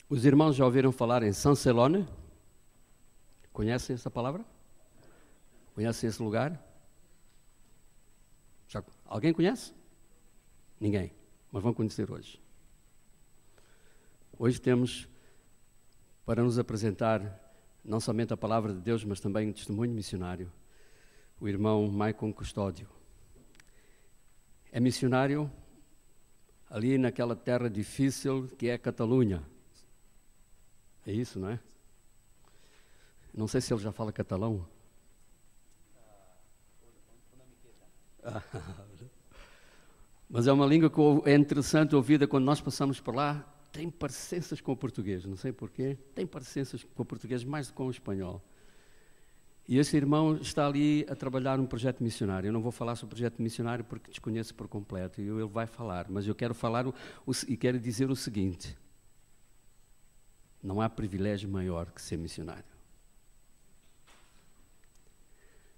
Os irmãos já ouviram falar em San Celone? Conhecem essa palavra? Conhecem esse lugar? Alguém conhece? Ninguém, mas vão conhecer hoje. Hoje temos para nos apresentar não somente a palavra de Deus, mas também um testemunho missionário, o irmão Maicon Custódio. É missionário ali naquela terra difícil que é a Catalunha. É isso, não é? Não sei se ele já fala catalão. Mas é uma língua que é interessante ouvida quando nós passamos por lá. Tem parecenças com o português, não sei porquê. Tem parecenças com o português mais do que com o espanhol. E esse irmão está ali a trabalhar um projeto missionário. Eu não vou falar sobre o projeto missionário porque desconheço por completo. E ele vai falar. Mas eu quero falar e quero dizer o seguinte. Não há privilégio maior que ser missionário.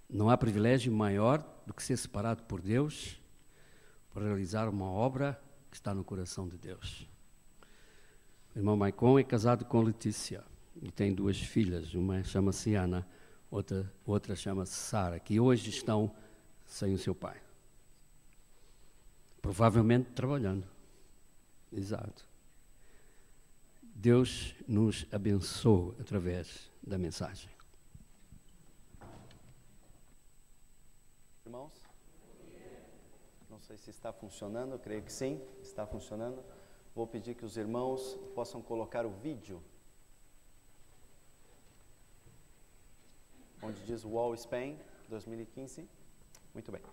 Não há privilégio maior do que ser separado por Deus para realizar uma obra que está no coração de Deus. O irmão Maicon é casado com Letícia e tem 2 filhas. Uma chama-se Ana, outra chama-se Sara, que hoje estão sem o seu pai. Provavelmente trabalhando. Exato. Deus nos abençoa através da mensagem. Irmãos, não sei se está funcionando, eu creio que sim, está funcionando. Vou pedir que os irmãos possam colocar o vídeo, onde diz Wall Spain 2015. Muito bem.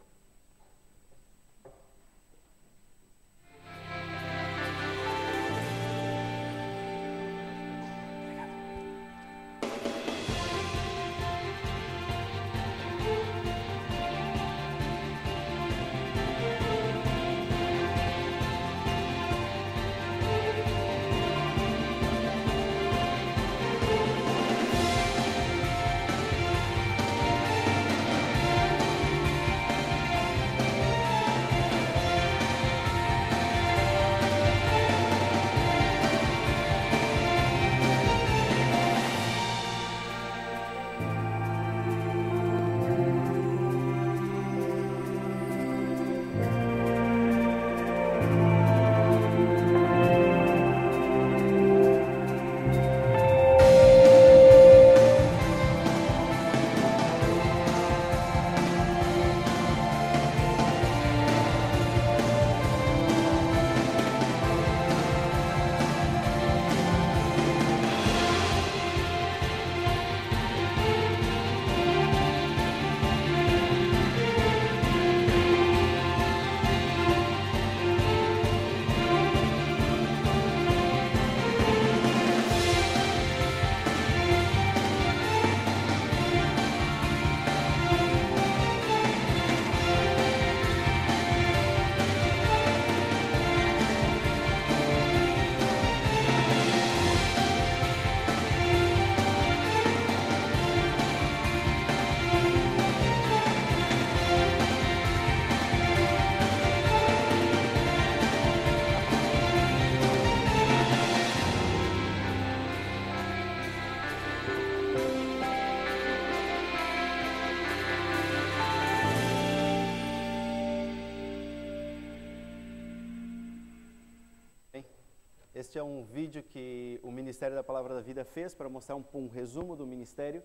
Este é um vídeo que o Ministério da Palavra da Vida fez para mostrar um resumo do ministério.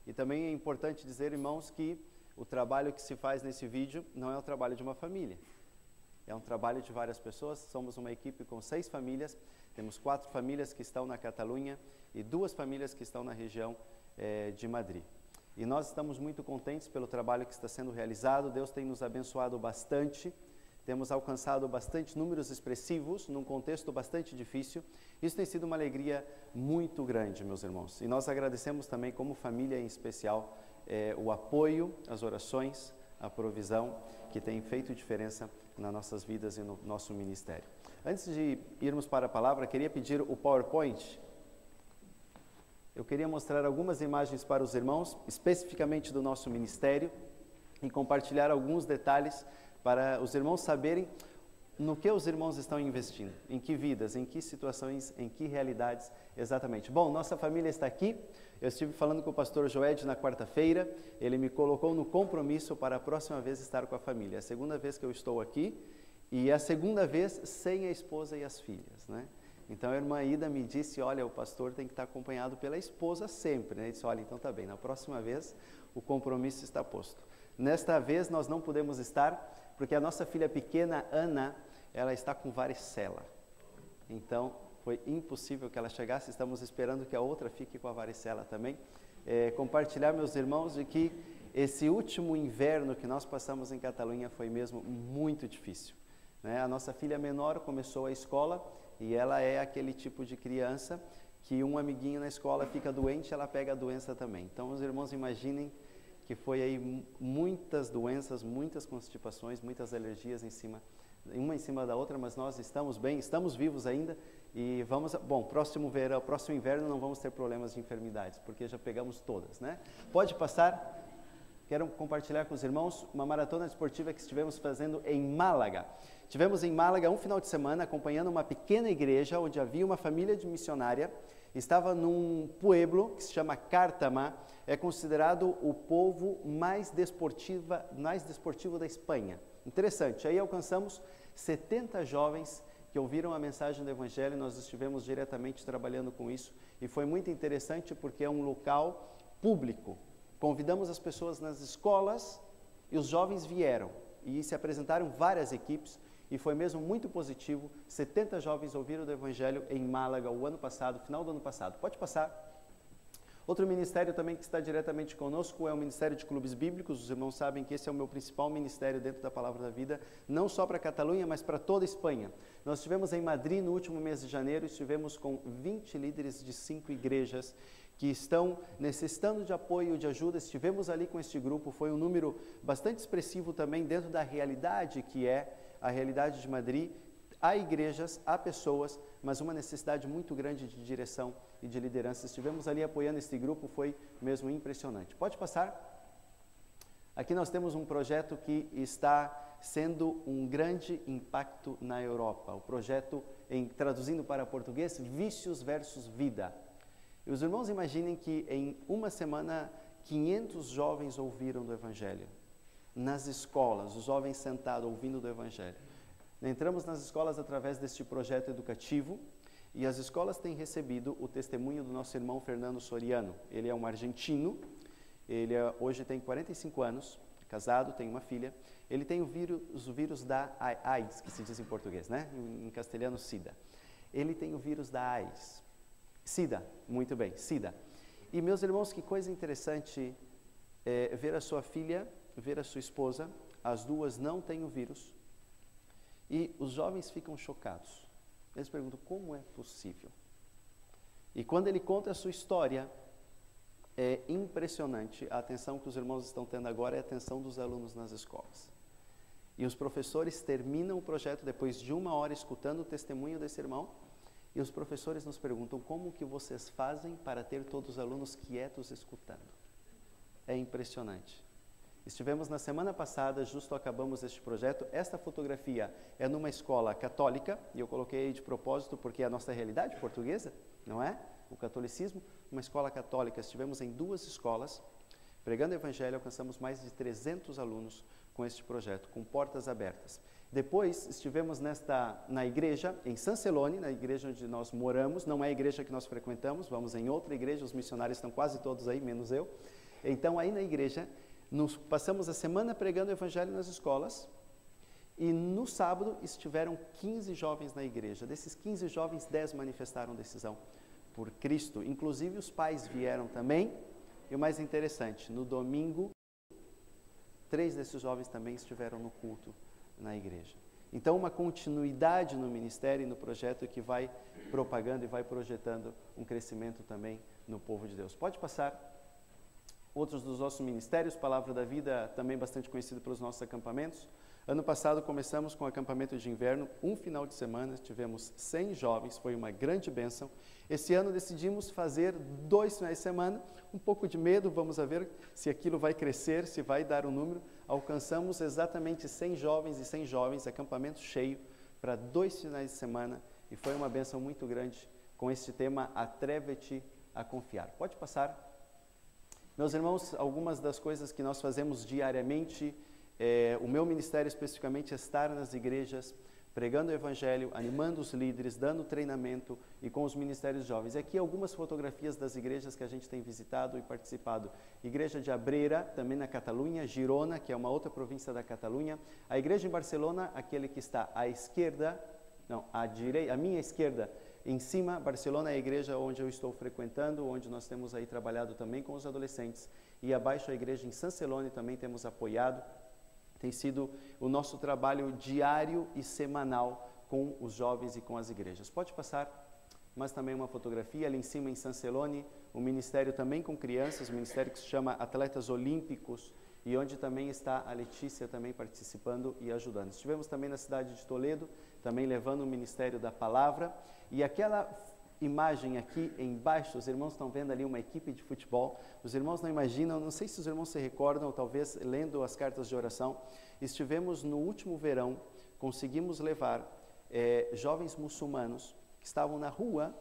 E também é importante dizer, irmãos, que o trabalho que se faz nesse vídeo não é o trabalho de uma família. É um trabalho de várias pessoas. Somos uma equipe com 6 famílias. Temos 4 famílias que estão na Catalunha e 2 famílias que estão na região de Madrid. E nós estamos muito contentes pelo trabalho que está sendo realizado. Deus tem nos abençoado bastante. Temos alcançado bastante números expressivos num contexto bastante difícil. Isso tem sido uma alegria muito grande, meus irmãos. E nós agradecemos também, como família em especial, o apoio, as orações, a provisão que tem feito diferença nas nossas vidas e no nosso ministério. Antes de irmos para a palavra, queria pedir o PowerPoint. Eu queria mostrar algumas imagens para os irmãos, especificamente do nosso ministério, e compartilhar alguns detalhes para os irmãos saberem no que os irmãos estão investindo? Em que vidas, em que situações, em que realidades exatamente? Bom, nossa família está aqui. Eu estive falando com o pastor Joed na quarta-feira. Ele me colocou no compromisso para a próxima vez estar com a família. É a segunda vez que eu estou aqui e a segunda vez sem a esposa e as filhas, né? Então a irmã Ida me disse, olha, o pastor tem que estar acompanhado pela esposa sempre, né? Eu disse, olha, então tá bem, na próxima vez o compromisso está posto. Nesta vez nós não podemos estar, porque a nossa filha pequena, Ana, ela está com varicela. Então foi impossível que ela chegasse, estamos esperando que a outra fique com a varicela também. Compartilhar, meus irmãos, de que esse último inverno que nós passamos em Catalunha foi mesmo muito difícil, né? A nossa filha menor começou a escola e ela é aquele tipo de criança que um amiguinho na escola fica doente, ela pega a doença também. Então, os irmãos imaginem que foi aí muitas doenças, muitas constipações, muitas alergias uma em cima da outra, mas nós estamos bem, estamos vivos ainda e vamos, bom, próximo inverno não vamos ter problemas de enfermidades, porque já pegamos todas, né? Pode passar. Quero compartilhar com os irmãos uma maratona esportiva que estivemos fazendo em Málaga. Tivemos em Málaga um final de semana acompanhando uma pequena igreja onde havia uma família de missionária. Estava num pueblo que se chama Cártama, é considerado o povo mais desportivo da Espanha. Interessante, aí alcançamos 70 jovens que ouviram a mensagem do Evangelho, nós estivemos diretamente trabalhando com isso e foi muito interessante porque é um local público. Convidamos as pessoas nas escolas e os jovens vieram e se apresentaram várias equipes e foi mesmo muito positivo. 70 jovens ouviram do Evangelho em Málaga o ano passado, final do ano passado. Pode passar. Outro ministério também que está diretamente conosco é o Ministério de Clubes Bíblicos. Os irmãos sabem que esse é o meu principal ministério dentro da Palavra da Vida, não só para a Catalunha, mas para toda a Espanha. Nós estivemos em Madrid no último mês de janeiro, estivemos com 20 líderes de 5 igrejas que estão necessitando de apoio, de ajuda. Estivemos ali com este grupo, foi um número bastante expressivo também dentro da realidade que é a realidade de Madrid. Há igrejas, há pessoas, mas uma necessidade muito grande de direção e de liderança. Estivemos ali apoiando este grupo, foi mesmo impressionante. Pode passar? Aqui nós temos um projeto que está sendo um grande impacto na Europa. O projeto, traduzindo para português, Vícios versus Vida. E os irmãos imaginem que em uma semana 500 jovens ouviram do Evangelho. Nas escolas, os jovens sentados ouvindo do Evangelho. Entramos nas escolas através deste projeto educativo e as escolas têm recebido o testemunho do nosso irmão Fernando Soriano. Ele é um argentino, ele hoje tem 45 anos, casado, tem uma filha. Ele tem o vírus da AIDS, que se diz em português, né? Em castelhano, SIDA. Ele tem o vírus da AIDS. SIDA, muito bem, SIDA. E meus irmãos, que coisa interessante ver a sua filha, ver a sua esposa, as duas não têm o vírus. E os jovens ficam chocados. Eles perguntam, como é possível? E quando ele conta a sua história, é impressionante. A atenção que os irmãos estão tendo agora é a atenção dos alunos nas escolas. E os professores terminam o projeto depois de 1 hora escutando o testemunho desse irmão. E os professores nos perguntam, como que vocês fazem para ter todos os alunos quietos escutando? É impressionante. Estivemos na semana passada, justo acabamos este projeto. Esta fotografia é numa escola católica, e eu coloquei aí de propósito porque é a nossa realidade portuguesa, não é? O catolicismo, uma escola católica. Estivemos em 2 escolas, pregando o Evangelho, alcançamos mais de 300 alunos com este projeto, com portas abertas. Depois estivemos na igreja, em San Celoni, na igreja onde nós moramos, não é a igreja que nós frequentamos, vamos em outra igreja, os missionários estão quase todos aí, menos eu. Então aí na igreja, passamos a semana pregando o Evangelho nas escolas e no sábado estiveram 15 jovens na igreja. Desses 15 jovens, 10 manifestaram decisão por Cristo. Inclusive os pais vieram também. E o mais interessante, no domingo, 3 desses jovens também estiveram no culto na igreja. Então uma continuidade no ministério e no projeto que vai propagando e vai projetando um crescimento também no povo de Deus. Pode passar. Outros dos nossos ministérios, Palavra da Vida, também bastante conhecido pelos nossos acampamentos. Ano passado começamos com o acampamento de inverno, um final de semana, tivemos 100 jovens, foi uma grande bênção. Esse ano decidimos fazer 2 finais de semana, um pouco de medo, vamos ver se aquilo vai crescer, se vai dar um número. Alcançamos exatamente 100 jovens e 100 jovens, acampamento cheio, para 2 finais de semana e foi uma bênção muito grande com este tema, Atreve-te a confiar. Pode passar. Meus irmãos, algumas das coisas que nós fazemos diariamente, o meu ministério especificamente é estar nas igrejas, pregando o evangelho, animando os líderes, dando treinamento e com os ministérios jovens. Aqui algumas fotografias das igrejas que a gente tem visitado e participado. Igreja de Abrera, também na Catalunha, Girona, que é uma outra província da Catalunha. A igreja em Barcelona, aquele que está à esquerda, não, à direita, à minha esquerda, em cima, Barcelona é a igreja onde eu estou frequentando, onde nós temos aí trabalhado também com os adolescentes. E abaixo a igreja em San Celoni também temos apoiado. Tem sido o nosso trabalho diário e semanal com os jovens e com as igrejas. Pode passar, mas também uma fotografia ali em cima em San Celoni, um ministério também com crianças, um ministério que se chama Atletas Olímpicos, e onde também está a Letícia também participando e ajudando. Estivemos também na cidade de Toledo, também levando o ministério da palavra, e aquela imagem aqui embaixo, os irmãos estão vendo ali uma equipe de futebol, os irmãos não imaginam, não sei se os irmãos se recordam, ou talvez lendo as cartas de oração, estivemos no último verão, conseguimos levar jovens muçulmanos que estavam na rua,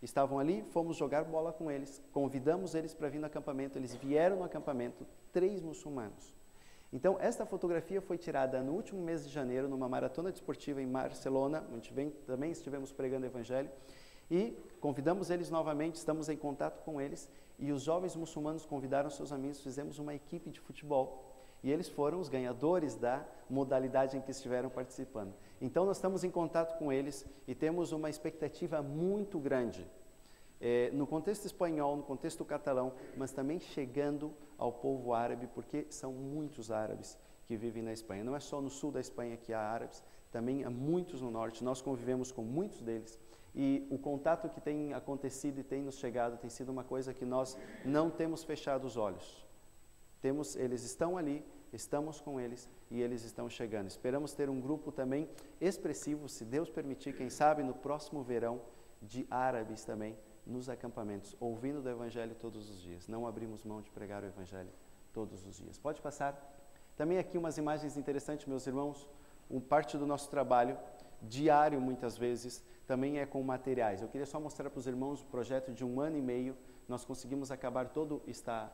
estavam ali, fomos jogar bola com eles, convidamos eles para vir no acampamento, eles vieram no acampamento, 3 muçulmanos. Então, esta fotografia foi tirada no último mês de janeiro, numa maratona desportiva em Barcelona, onde também estivemos pregando o evangelho, e convidamos eles novamente, estamos em contato com eles, e os jovens muçulmanos convidaram seus amigos, fizemos uma equipe de futebol, e eles foram os ganhadores da modalidade em que estiveram participando. Então, nós estamos em contato com eles e temos uma expectativa muito grande, no contexto espanhol, no contexto catalão, mas também chegando ao povo árabe, porque são muitos árabes que vivem na Espanha. Não é só no sul da Espanha que há árabes, também há muitos no norte, nós convivemos com muitos deles. E o contato que tem acontecido e tem nos chegado tem sido uma coisa que nós não temos fechado os olhos. Eles estão ali, estamos com eles e eles estão chegando. Esperamos ter um grupo também expressivo, se Deus permitir, quem sabe no próximo verão, de árabes também nos acampamentos, ouvindo do Evangelho todos os dias. Não abrimos mão de pregar o Evangelho todos os dias. Pode passar. Também aqui umas imagens interessantes, meus irmãos. Parte do nosso trabalho diário, muitas vezes, também é com materiais. Eu queria só mostrar para os irmãos o projeto de 1 ano e meio. Nós conseguimos acabar todo, está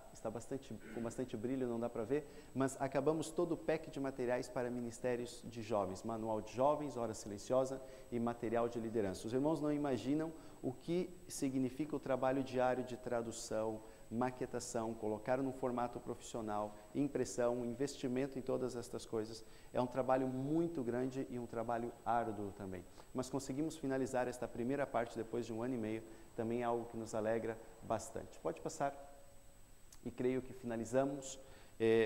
com bastante brilho, não dá para ver, mas acabamos todo o pack de materiais para ministérios de jovens, manual de jovens, hora silenciosa e material de liderança. Os irmãos não imaginam o que significa o trabalho diário de tradução, maquetação, colocar num formato profissional, impressão, investimento em todas estas coisas. É um trabalho muito grande e um trabalho árduo também. Mas conseguimos finalizar esta primeira parte depois de 1 ano e meio, também é algo que nos alegra bastante. Pode passar. E creio que finalizamos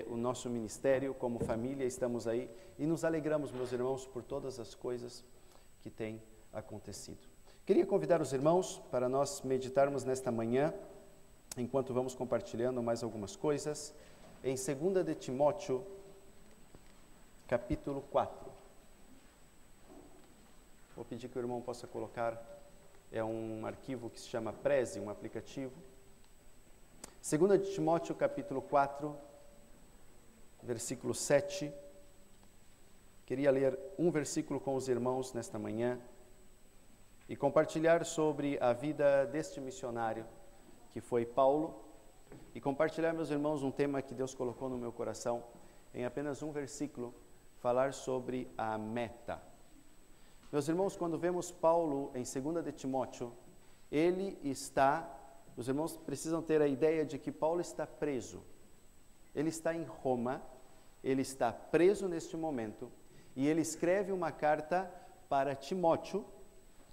o nosso ministério como família, estamos aí e nos alegramos, meus irmãos, por todas as coisas que têm acontecido. Queria convidar os irmãos para nós meditarmos nesta manhã, enquanto vamos compartilhando mais algumas coisas, em 2 de Timóteo, capítulo 4. Vou pedir que o irmão possa colocar, é um arquivo que se chama Prezi, um aplicativo. 2 de Timóteo, capítulo 4, versículo 7. Queria ler um versículo com os irmãos nesta manhã e compartilhar sobre a vida deste missionário, que foi Paulo, e compartilhar, meus irmãos, um tema que Deus colocou no meu coração, em apenas um versículo, falar sobre a meta. Meus irmãos, quando vemos Paulo em 2 de Timóteo, os irmãos precisam ter a ideia de que Paulo está preso. Ele está em Roma, ele está preso neste momento, e ele escreve uma carta para Timóteo,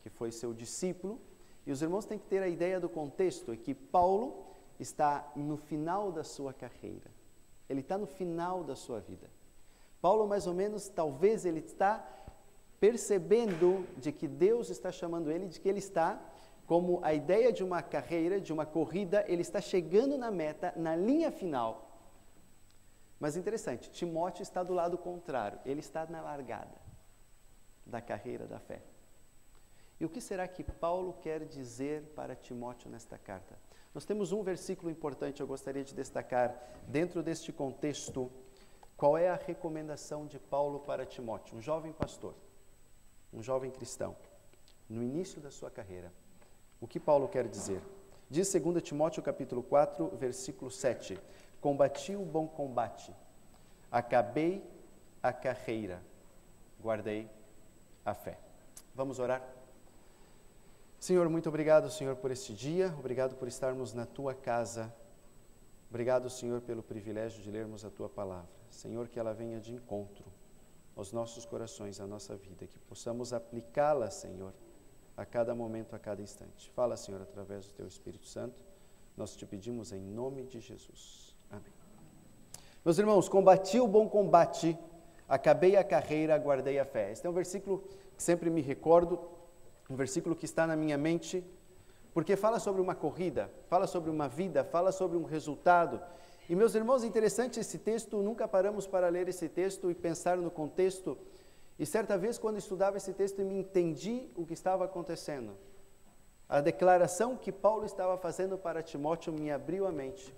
que foi seu discípulo, e os irmãos têm que ter a ideia do contexto, é que Paulo está no final da sua carreira, ele está no final da sua vida. Paulo, mais ou menos, talvez ele está percebendo de que Deus está chamando ele, de que ele está, como a ideia de uma carreira, de uma corrida, ele está chegando na meta, na linha final. Mas interessante, Timóteo está do lado contrário, ele está na largada da carreira da fé. E o que será que Paulo quer dizer para Timóteo nesta carta? Nós temos um versículo importante, eu gostaria de destacar, dentro deste contexto, qual é a recomendação de Paulo para Timóteo, um jovem pastor. um jovem cristão, no início da sua carreira. O que Paulo quer dizer? Diz 2 Timóteo capítulo 4, versículo 7, combati o bom combate, acabei a carreira, guardei a fé. Vamos orar? Senhor, muito obrigado, Senhor, por este dia, obrigado por estarmos na Tua casa, obrigado, Senhor, pelo privilégio de lermos a Tua palavra. Senhor, que ela venha de encontro aos nossos corações, à nossa vida, que possamos aplicá-la, Senhor, a cada momento, a cada instante. Fala, Senhor, através do Teu Espírito Santo, nós te pedimos em nome de Jesus. Amém. Meus irmãos, combati o bom combate, acabei a carreira, guardei a fé. Este é um versículo que sempre me recordo, um versículo que está na minha mente, porque fala sobre uma corrida, fala sobre uma vida, fala sobre um resultado. E meus irmãos, interessante esse texto, nunca paramos para ler esse texto e pensar no contexto. E certa vez, quando estudava esse texto, eu me entendi o que estava acontecendo. A declaração que Paulo estava fazendo para Timóteo me abriu a mente.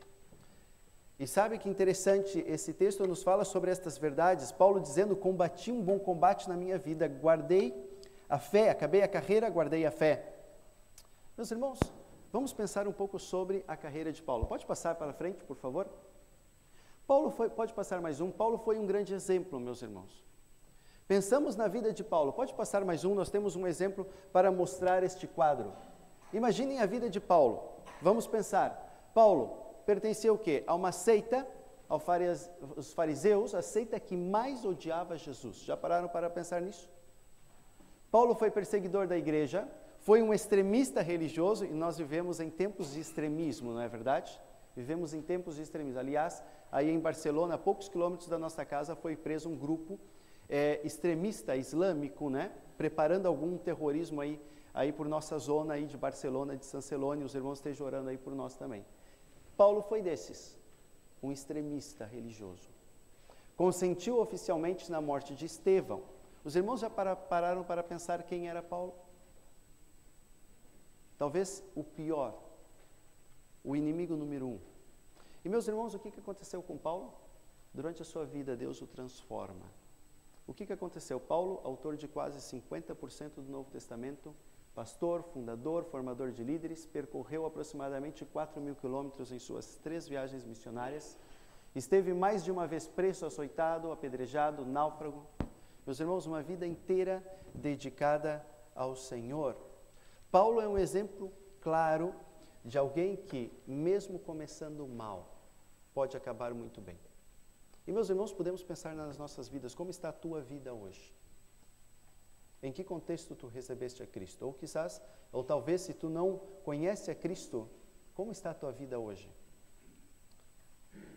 E sabe que interessante, esse texto nos fala sobre estas verdades, Paulo dizendo, combati um bom combate na minha vida, guardei a fé, acabei a carreira, guardei a fé. Meus irmãos, vamos pensar um pouco sobre a carreira de Paulo. Pode passar para frente, por favor? Pode passar mais um. Paulo foi um grande exemplo, meus irmãos. Pensamos na vida de Paulo. Pode passar mais um, nós temos um exemplo para mostrar este quadro. Imaginem a vida de Paulo. Vamos pensar. Paulo pertencia o quê? A uma seita, os fariseus, a seita que mais odiava Jesus. Já pararam para pensar nisso? Paulo foi perseguidor da igreja, foi um extremista religioso, e nós vivemos em tempos de extremismo, não é verdade? Vivemos em tempos de extremismo. Aliás, aí em Barcelona, a poucos quilômetros da nossa casa, foi preso um grupo extremista islâmico, né? Preparando algum terrorismo aí por nossa zona aí de Barcelona, de San Celoni, os irmãos estejam orando aí por nós também. Paulo foi desses, um extremista religioso. Consentiu oficialmente na morte de Estevão. Os irmãos já pararam para pensar quem era Paulo? Talvez o pior, o inimigo número 1. E meus irmãos, o que aconteceu com Paulo? Durante a sua vida, Deus o transforma. O que aconteceu? Paulo, autor de quase 50% do Novo Testamento, pastor, fundador, formador de líderes, percorreu aproximadamente 4.000 quilômetros em suas 3 viagens missionárias, esteve mais de uma vez preso, açoitado, apedrejado, náufrago. Meus irmãos, uma vida inteira dedicada ao Senhor. Paulo é um exemplo claro de alguém que, mesmo começando mal, pode acabar muito bem. E, meus irmãos, podemos pensar nas nossas vidas. Como está a tua vida hoje? Em que contexto tu recebeste a Cristo? Ou talvez, se tu não conhece a Cristo, como está a tua vida hoje?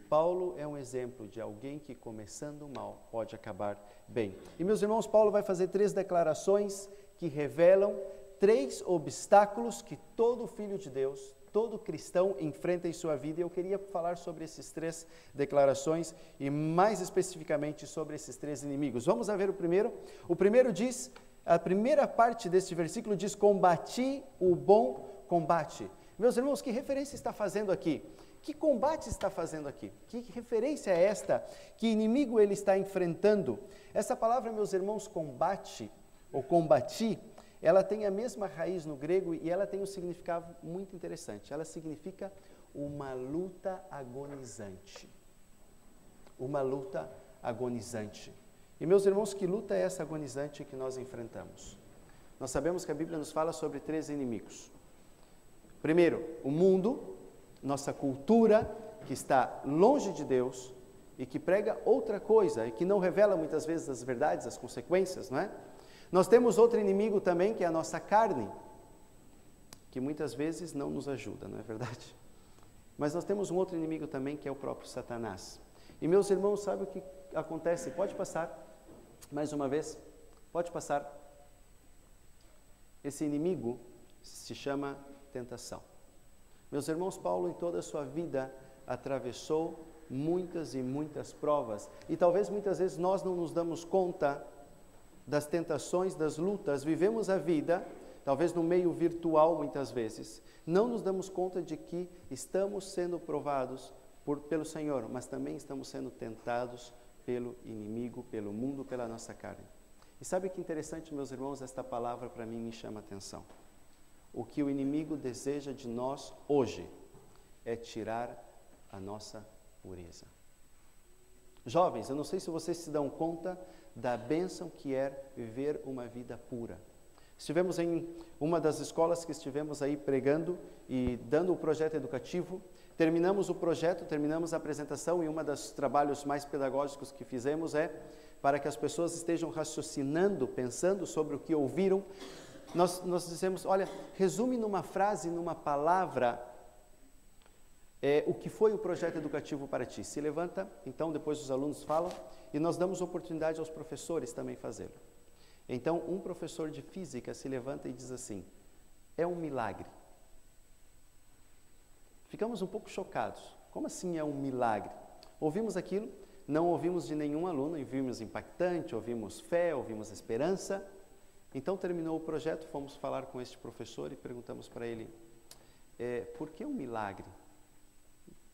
Paulo é um exemplo de alguém que, começando mal, pode acabar bem. E, meus irmãos, Paulo vai fazer 3 declarações que revelam 3 obstáculos que todo filho de Deus, todo cristão enfrenta em sua vida. E eu queria falar sobre essas 3 declarações e, mais especificamente, sobre esses 3 inimigos. Vamos ver o primeiro. O primeiro diz, a primeira parte deste versículo diz, combati o bom combate. Meus irmãos, que referência está fazendo aqui? Que combate está fazendo aqui? Que referência é esta? Que inimigo ele está enfrentando? Essa palavra, meus irmãos, combate, ou combati, ela tem a mesma raiz no grego e ela tem um significado muito interessante. Ela significa uma luta agonizante. Uma luta agonizante. E, meus irmãos, que luta é essa agonizante que nós enfrentamos? Nós sabemos que a Bíblia nos fala sobre 3 inimigos. Primeiro, o mundo, nossa cultura, que está longe de Deus e que prega outra coisa e que não revela muitas vezes as verdades, as consequências, não é? Nós temos outro inimigo também, que é a nossa carne, que muitas vezes não nos ajuda, não é verdade? Mas nós temos um outro inimigo também, que é o próprio Satanás. E, meus irmãos, sabe o que acontece? Pode passar, mais uma vez, pode passar. Esse inimigo se chama tentação. Meus irmãos, Paulo, em toda a sua vida, atravessou muitas e muitas provas. E talvez muitas vezes nós não nos damos conta das tentações, das lutas, vivemos a vida, talvez no meio virtual muitas vezes, não nos damos conta de que estamos sendo provados pelo Senhor, mas também estamos sendo tentados pelo inimigo, pelo mundo, pela nossa carne. E sabe que interessante, meus irmãos, esta palavra para mim me chama a atenção. O que o inimigo deseja de nós hoje é tirar a nossa pureza. Jovens, eu não sei se vocês se dão conta da bênção que é viver uma vida pura. Estivemos em uma das escolas que estivemos aí pregando e dando o projeto educativo. Terminamos o projeto, terminamos a apresentação e um dos trabalhos mais pedagógicos que fizemos é para que as pessoas estejam raciocinando, pensando sobre o que ouviram. Nós dizemos, olha, resume numa frase, numa palavra, o que foi o projeto educativo para ti. Se levanta, então depois os alunos falam e nós damos oportunidade aos professores também fazê-lo. Então, um professor de física se levanta e diz assim, é um milagre. Ficamos um pouco chocados. Como assim é um milagre? Ouvimos aquilo, não ouvimos de nenhum aluno, e vimos impactante, ouvimos fé, ouvimos esperança. Então, terminou o projeto, fomos falar com este professor e perguntamos para ele, por que um milagre?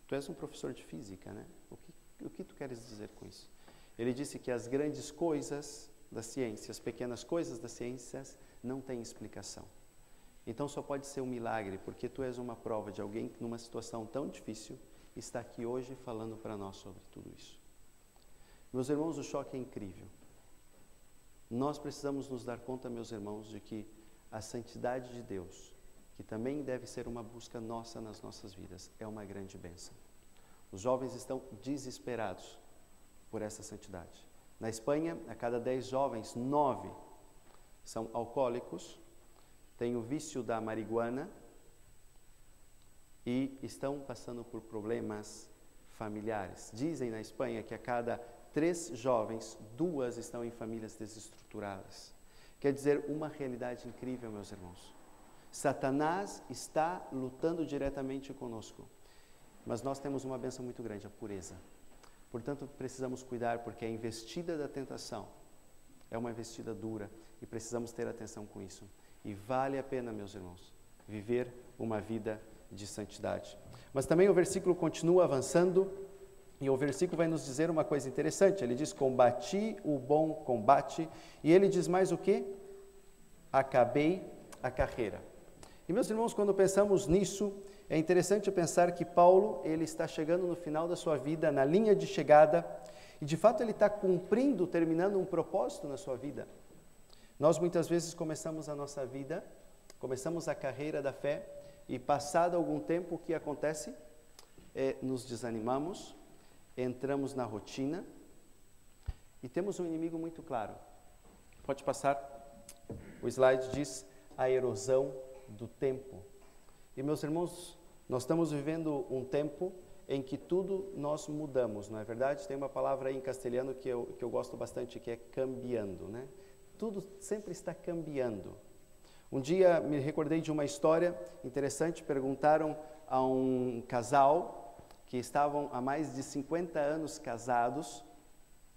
Tu és um professor de física, né? O que tu queres dizer com isso? Ele disse que as grandes coisas da ciência, as pequenas coisas das ciências não têm explicação. Então só pode ser um milagre, porque tu és uma prova de alguém que numa situação tão difícil está aqui hoje falando para nós sobre tudo isso. Meus irmãos, o choque é incrível. Nós precisamos nos dar conta, meus irmãos, de que a santidade de Deus, que também deve ser uma busca nossa nas nossas vidas, é uma grande bênção. Os jovens estão desesperados por essa santidade. Na Espanha, a cada 10 jovens, 9 são alcoólicos, têm o vício da marihuana e estão passando por problemas familiares. Dizem na Espanha que a cada 3 jovens, 2 estão em famílias desestruturadas. Quer dizer, uma realidade incrível, meus irmãos. Satanás está lutando diretamente conosco, mas nós temos uma bênção muito grande, a pureza. Portanto, precisamos cuidar, porque a investida da tentação é uma investida dura e precisamos ter atenção com isso. E vale a pena, meus irmãos, viver uma vida de santidade. Mas também o versículo continua avançando e o versículo vai nos dizer uma coisa interessante. Ele diz, combati o bom combate, e ele diz mais o quê? Acabei a carreira. E, meus irmãos, quando pensamos nisso, é interessante pensar que Paulo, ele está chegando no final da sua vida, na linha de chegada, e de fato ele está cumprindo, terminando um propósito na sua vida. Nós muitas vezes começamos a nossa vida, começamos a carreira da fé, e passado algum tempo o que acontece? Nos desanimamos, entramos na rotina, e temos um inimigo muito claro. Pode passar, o slide diz, a erosão do tempo. E, meus irmãos, nós estamos vivendo um tempo em que tudo nós mudamos, não é verdade? Tem uma palavra aí em castelhano que eu gosto bastante, que é cambiando, né? Tudo sempre está cambiando. Um dia me recordei de uma história interessante, perguntaram a um casal que estavam há mais de 50 anos casados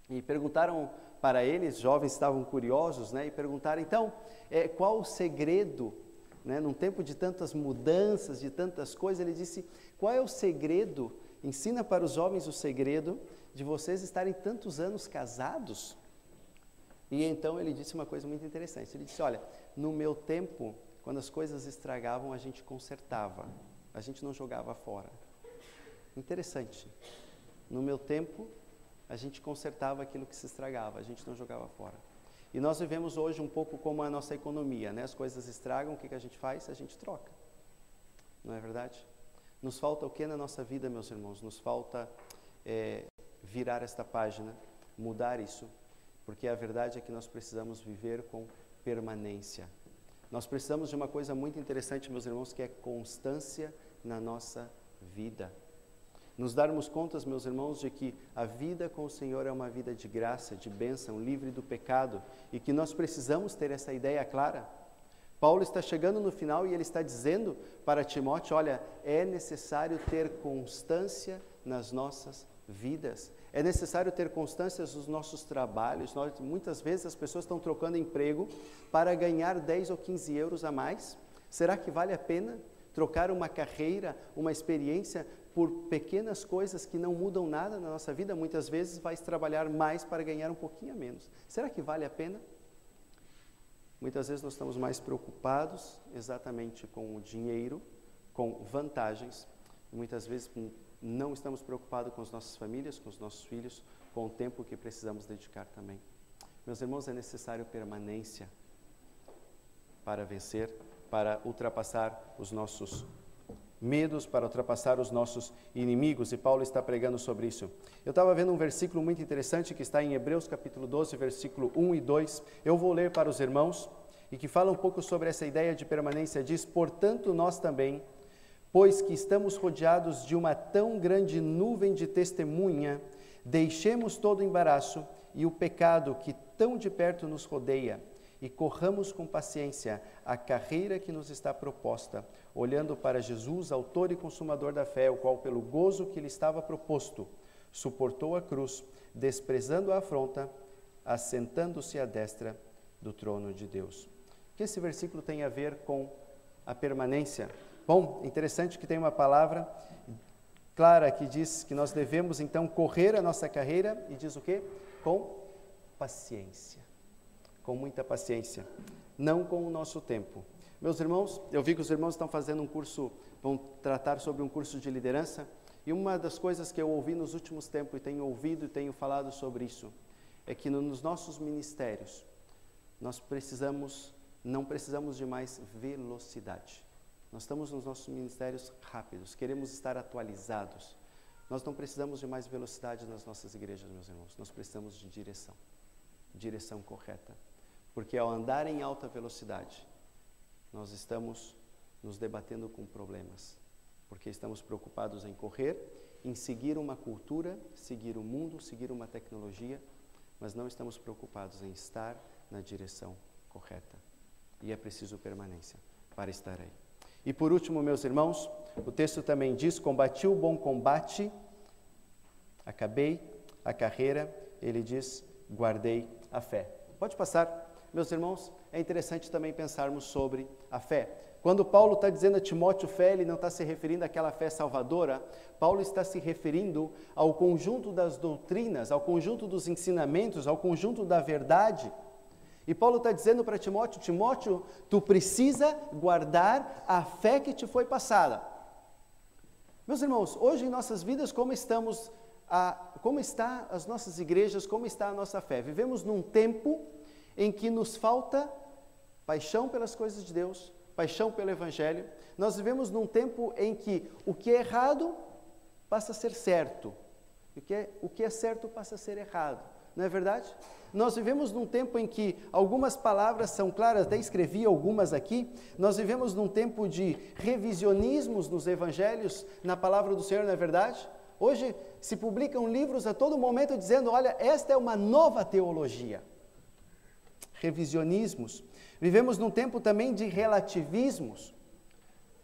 e perguntaram para eles, jovens estavam curiosos, né? E perguntaram, então, qual o segredo? Né, num tempo de tantas mudanças, de tantas coisas, ele disse, qual é o segredo, ensina para os jovens o segredo de vocês estarem tantos anos casados? E então ele disse uma coisa muito interessante, ele disse, olha, no meu tempo, quando as coisas estragavam, a gente consertava, a gente não jogava fora. Interessante, no meu tempo, a gente consertava aquilo que se estragava, a gente não jogava fora. E nós vivemos hoje um pouco como a nossa economia, né? As coisas estragam, o que a gente faz? A gente troca. Não é verdade? Nos falta o que na nossa vida, meus irmãos? Nos falta virar esta página, mudar isso, porque a verdade é que nós precisamos viver com permanência. Nós precisamos de uma coisa muito interessante, meus irmãos, que é constância na nossa vida. Nos darmos conta, meus irmãos, de que a vida com o Senhor é uma vida de graça, de bênção, livre do pecado, e que nós precisamos ter essa ideia clara. Paulo está chegando no final e ele está dizendo para Timóteo, olha, é necessário ter constância nas nossas vidas, é necessário ter constância nos nossos trabalhos. Muitas vezes as pessoas estão trocando emprego para ganhar 10 ou 15 euros a mais. Será que vale a pena trocar uma carreira, uma experiência por pequenas coisas que não mudam nada na nossa vida? Muitas vezes vai trabalhar mais para ganhar um pouquinho a menos. Será que vale a pena? Muitas vezes nós estamos mais preocupados exatamente com o dinheiro, com vantagens, e muitas vezes não estamos preocupados com as nossas famílias, com os nossos filhos, com o tempo que precisamos dedicar também. Meus irmãos, é necessário permanência para vencer, para ultrapassar os nossos medos, para ultrapassar os nossos inimigos, e Paulo está pregando sobre isso. Eu estava vendo um versículo muito interessante que está em Hebreus capítulo 12, versículo 1 e 2, eu vou ler para os irmãos, e que fala um pouco sobre essa ideia de permanência. Diz: portanto nós também, pois que estamos rodeados de uma tão grande nuvem de testemunha, deixemos todo o embaraço e o pecado que tão de perto nos rodeia, e corramos com paciência a carreira que nos está proposta, olhando para Jesus, autor e consumador da fé, o qual, pelo gozo que lhe estava proposto, suportou a cruz, desprezando a afronta, assentando-se à destra do trono de Deus. O que esse versículo tem a ver com a permanência? Bom, interessante que tem uma palavra clara que diz que nós devemos então correr a nossa carreira, e diz o quê? Com paciência. Com muita paciência, não com o nosso tempo. Meus irmãos, eu vi que os irmãos estão fazendo um curso, vão tratar sobre um curso de liderança, e uma das coisas que eu ouvi nos últimos tempos, e tenho ouvido e tenho falado sobre isso, é que nos nossos ministérios, nós não precisamos de mais velocidade. Nós estamos nos nossos ministérios rápidos, queremos estar atualizados. Nós não precisamos de mais velocidade nas nossas igrejas, meus irmãos, nós precisamos de direção correta. Porque ao andar em alta velocidade, nós estamos nos debatendo com problemas. Porque estamos preocupados em correr, em seguir uma cultura, seguir o mundo, seguir uma tecnologia, mas não estamos preocupados em estar na direção correta. E é preciso permanência para estar aí. E por último, meus irmãos, o texto também diz: combati o bom combate, acabei a carreira, ele diz, guardei a fé. Pode passar. Meus irmãos, é interessante também pensarmos sobre a fé. Quando Paulo está dizendo a Timóteo fé, ele não está se referindo àquela fé salvadora. Paulo está se referindo ao conjunto das doutrinas, ao conjunto dos ensinamentos, ao conjunto da verdade. E Paulo está dizendo para Timóteo: Timóteo, tu precisa guardar a fé que te foi passada. Meus irmãos, hoje em nossas vidas, como estão as nossas igrejas, como está a nossa fé? Vivemos num tempo em que nos falta paixão pelas coisas de Deus, paixão pelo Evangelho. Nós vivemos num tempo em que o que é errado passa a ser certo, o que é certo passa a ser errado, não é verdade? Nós vivemos num tempo em que algumas palavras são claras, até escrevi algumas aqui. Nós vivemos num tempo de revisionismos nos evangelhos, na palavra do Senhor, não é verdade? Hoje se publicam livros a todo momento dizendo: olha, esta é uma nova teologia. Revisionismos. Vivemos num tempo também de relativismos.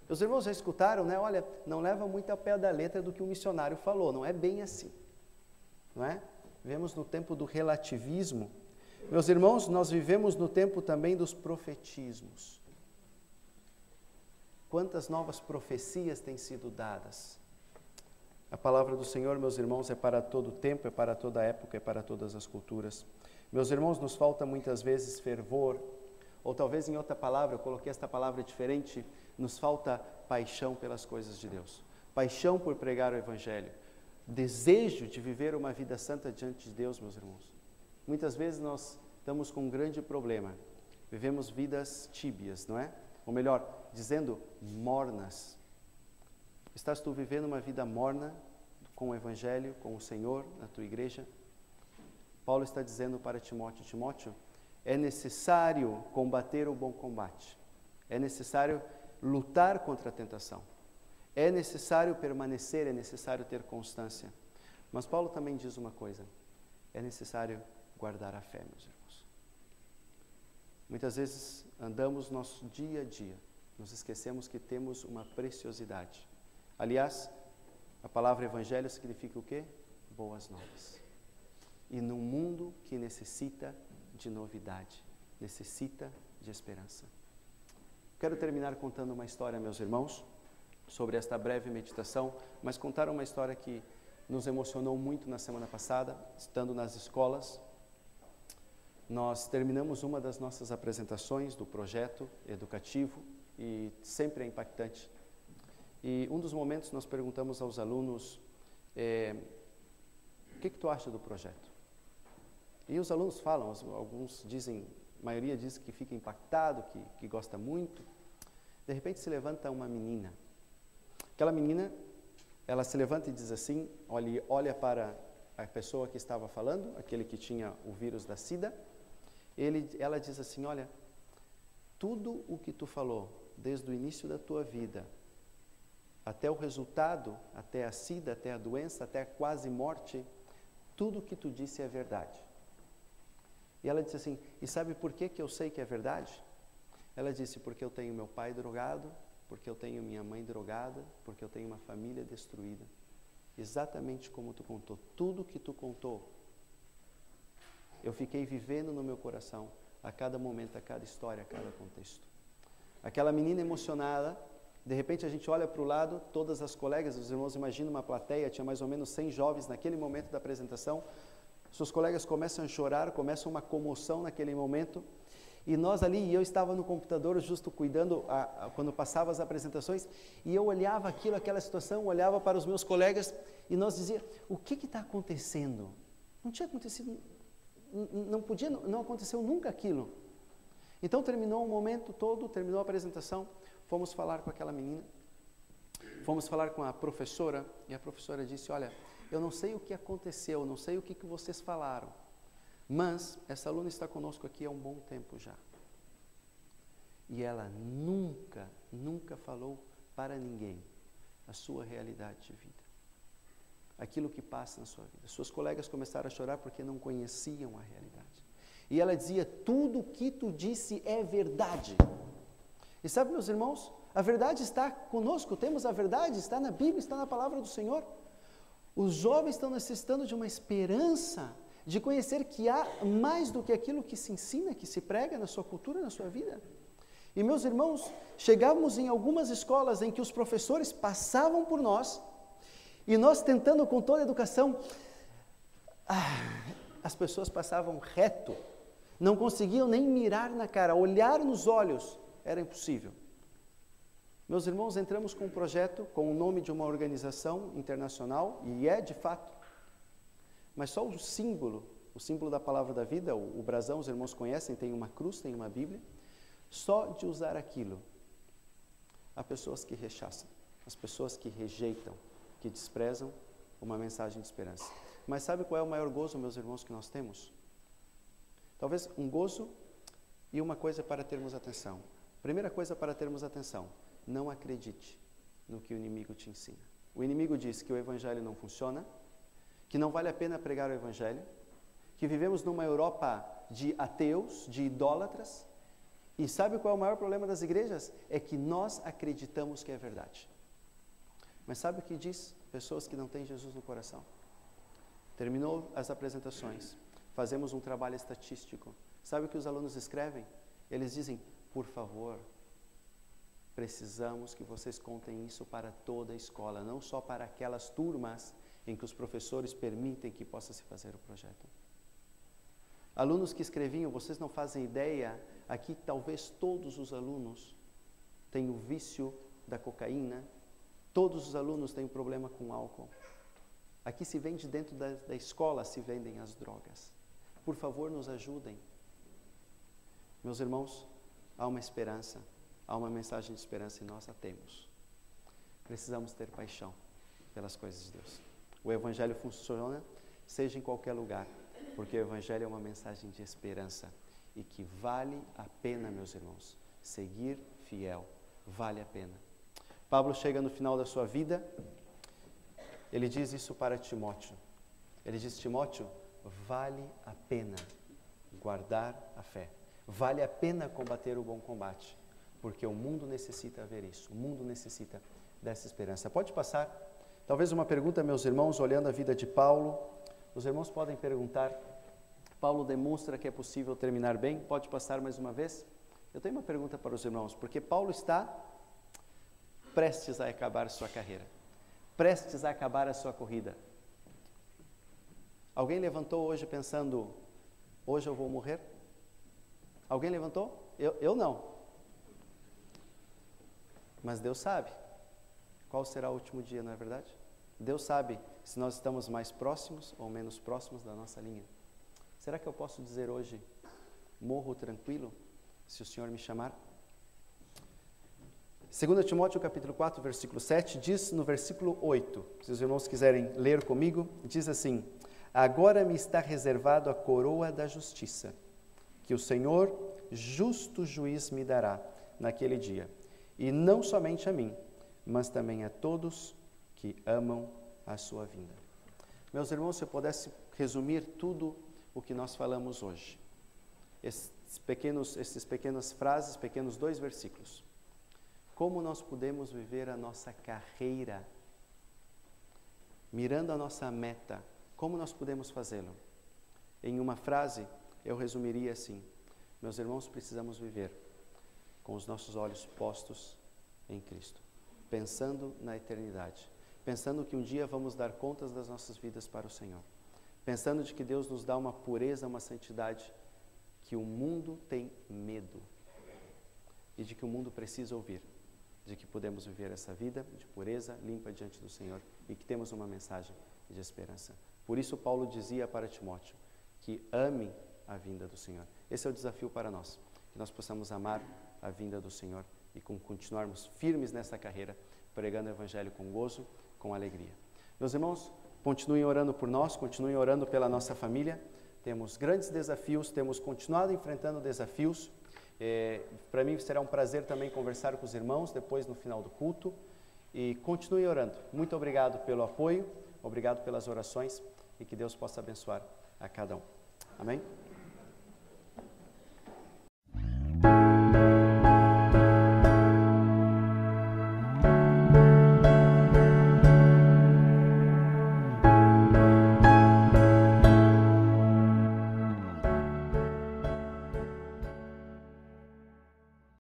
Os irmãos já escutaram, né? Olha, não leva muito ao pé da letra do que o missionário falou, não é bem assim, não é? Vivemos no tempo do relativismo. Meus irmãos, nós vivemos no tempo também dos profetismos. Quantas novas profecias têm sido dadas? A palavra do Senhor, meus irmãos, é para todo tempo, é para toda época, é para todas as culturas. Meus irmãos, nos falta muitas vezes fervor, ou talvez em outra palavra, eu coloquei esta palavra diferente, nos falta paixão pelas coisas de Deus, paixão por pregar o Evangelho, desejo de viver uma vida santa diante de Deus, meus irmãos. Muitas vezes nós estamos com um grande problema, vivemos vidas tíbias, não é? Ou melhor, dizendo, mornas. Estás tu vivendo uma vida morna com o Evangelho, com o Senhor, na tua igreja? Paulo está dizendo para Timóteo: Timóteo, é necessário combater o bom combate, é necessário lutar contra a tentação, é necessário permanecer, é necessário ter constância. Mas Paulo também diz uma coisa: é necessário guardar a fé, meus irmãos. Muitas vezes andamos nosso dia a dia, nos esquecemos que temos uma preciosidade. Aliás, a palavra evangelho significa o quê? Boas novas. E num mundo que necessita de novidade, necessita de esperança. Quero terminar contando uma história, meus irmãos, sobre esta breve meditação, mas contar uma história que nos emocionou muito na semana passada, estando nas escolas. nós terminamos uma das nossas apresentações do projeto educativo e sempre é impactante. E um dos momentos nós perguntamos aos alunos, o que tu acha do projeto? E os alunos falam, alguns dizem, a maioria diz que fica impactado, que gosta muito. De repente se levanta uma menina. Aquela menina, ela se levanta e diz assim, olha para a pessoa que estava falando, aquele que tinha o vírus da SIDA, ela diz assim, olha, tudo o que tu falou, desde o início da tua vida, até o resultado, até a SIDA, até a doença, até a quase morte, tudo o que tu disse é verdade. E ela disse assim, e sabe por que eu sei que é verdade? Ela disse, porque eu tenho meu pai drogado, porque eu tenho minha mãe drogada, porque eu tenho uma família destruída. Exatamente como tu contou, tudo que tu contou, eu fiquei vivendo no meu coração, a cada momento, a cada história, a cada contexto. Aquela menina emocionada, de repente a gente olha para o lado, todas as colegas, os irmãos, imagina uma plateia, tinha mais ou menos 100 jovens naquele momento da apresentação, seus colegas começam a chorar, começa uma comoção naquele momento, e nós ali, e eu estava no computador justo cuidando, quando passava as apresentações, e eu olhava aquilo, aquela situação, olhava para os meus colegas, e nós dizíamos, o que está acontecendo? Não tinha acontecido, não aconteceu nunca aquilo. Então terminou o momento todo, terminou a apresentação, fomos falar com aquela menina, fomos falar com a professora, e a professora disse, olha, eu não sei o que aconteceu, não sei o que vocês falaram, mas essa aluna está conosco aqui há um bom tempo já. E ela nunca falou para ninguém a sua realidade de vida. Aquilo que passa na sua vida. Suas colegas começaram a chorar porque não conheciam a realidade. E ela dizia, tudo o que tu disse é verdade. E sabe, meus irmãos, a verdade está conosco, temos a verdade, está na Bíblia, está na palavra do Senhor. Os jovens estão necessitando de uma esperança, de conhecer que há mais do que aquilo que se ensina, que se prega na sua cultura, na sua vida. E meus irmãos, chegávamos em algumas escolas em que os professores passavam por nós, e nós tentando com toda a educação, as pessoas passavam reto, não conseguiam nem mirar na cara, olhar nos olhos, era impossível. Meus irmãos, entramos com um projeto, com o nome de uma organização internacional, e é de fato, mas só o símbolo da palavra da vida, o brasão, os irmãos conhecem, tem uma cruz, tem uma Bíblia, só de usar aquilo, há pessoas que rechaçam, as pessoas que rejeitam, que desprezam uma mensagem de esperança. Mas sabe qual é o maior gozo, meus irmãos, que nós temos? Talvez um gozo e uma coisa para termos atenção. Primeira coisa para termos atenção, não acredite no que o inimigo te ensina. O inimigo diz que o evangelho não funciona, que não vale a pena pregar o evangelho, que vivemos numa Europa de ateus, de idólatras, e sabe qual é o maior problema das igrejas? É que nós acreditamos que é verdade. Mas sabe o que diz? Pessoas que não têm Jesus no coração. Terminou as apresentações, fazemos um trabalho estatístico. Sabe o que os alunos escrevem? Eles dizem, por favor, precisamos que vocês contem isso para toda a escola, não só para aquelas turmas em que os professores permitem que possa se fazer o projeto. Alunos que escreviam, vocês não fazem ideia, aqui talvez todos os alunos têm o vício da cocaína, todos os alunos têm um problema com álcool. Aqui se vende dentro da escola, se vendem as drogas. Por favor, nos ajudem. Meus irmãos, há uma esperança, há uma mensagem de esperança e nós a temos. Precisamos ter paixão pelas coisas de Deus. O Evangelho funciona, seja em qualquer lugar, porque o Evangelho é uma mensagem de esperança e que vale a pena, meus irmãos, seguir fiel, vale a pena. Paulo chega no final da sua vida, ele diz isso para Timóteo. Ele diz, Timóteo, vale a pena guardar a fé, vale a pena combater o bom combate, porque o mundo necessita ver isso, o mundo necessita dessa esperança. Pode passar, talvez uma pergunta, meus irmãos, olhando a vida de Paulo, os irmãos podem perguntar, Paulo demonstra que é possível terminar bem, pode passar mais uma vez? Eu tenho uma pergunta para os irmãos, porque Paulo está prestes a acabar sua carreira, prestes a acabar a sua corrida. Alguém levantou hoje pensando, hoje eu vou morrer? Alguém levantou? Eu não. Mas Deus sabe qual será o último dia, não é verdade? Deus sabe se nós estamos mais próximos ou menos próximos da nossa linha. Será que eu posso dizer hoje, morro tranquilo, se o Senhor me chamar? 2 Timóteo capítulo 4, versículo 7, diz no versículo 8, se os irmãos quiserem ler comigo, diz assim: agora me está reservado a coroa da justiça, que o Senhor, justo juiz, me dará naquele dia, e não somente a mim, mas também a todos que amam a sua vinda. Meus irmãos, se eu pudesse resumir tudo o que nós falamos hoje, essas pequenas frases, pequenos 2 versículos, como nós podemos viver a nossa carreira, mirando a nossa meta, como nós podemos fazê-lo? Em uma frase, eu resumiria assim: meus irmãos, precisamos viver com os nossos olhos postos em Cristo, pensando na eternidade, pensando que um dia vamos dar contas das nossas vidas para o Senhor, pensando de que Deus nos dá uma pureza, uma santidade que o mundo tem medo e de que o mundo precisa ouvir, de que podemos viver essa vida de pureza, limpa diante do Senhor e que temos uma mensagem de esperança. Por isso Paulo dizia para Timóteo que ame a vinda do Senhor. Esse é o desafio para nós, que nós possamos amar a vinda do Senhor e continuarmos firmes nessa carreira, pregando o Evangelho com gozo, com alegria. Meus irmãos, continuem orando por nós, continuem orando pela nossa família. Temos grandes desafios, temos continuado enfrentando desafios. Para mim será um prazer também conversar com os irmãos depois no final do culto. E continue orando. Muito obrigado pelo apoio, obrigado pelas orações e que Deus possa abençoar a cada um. Amém?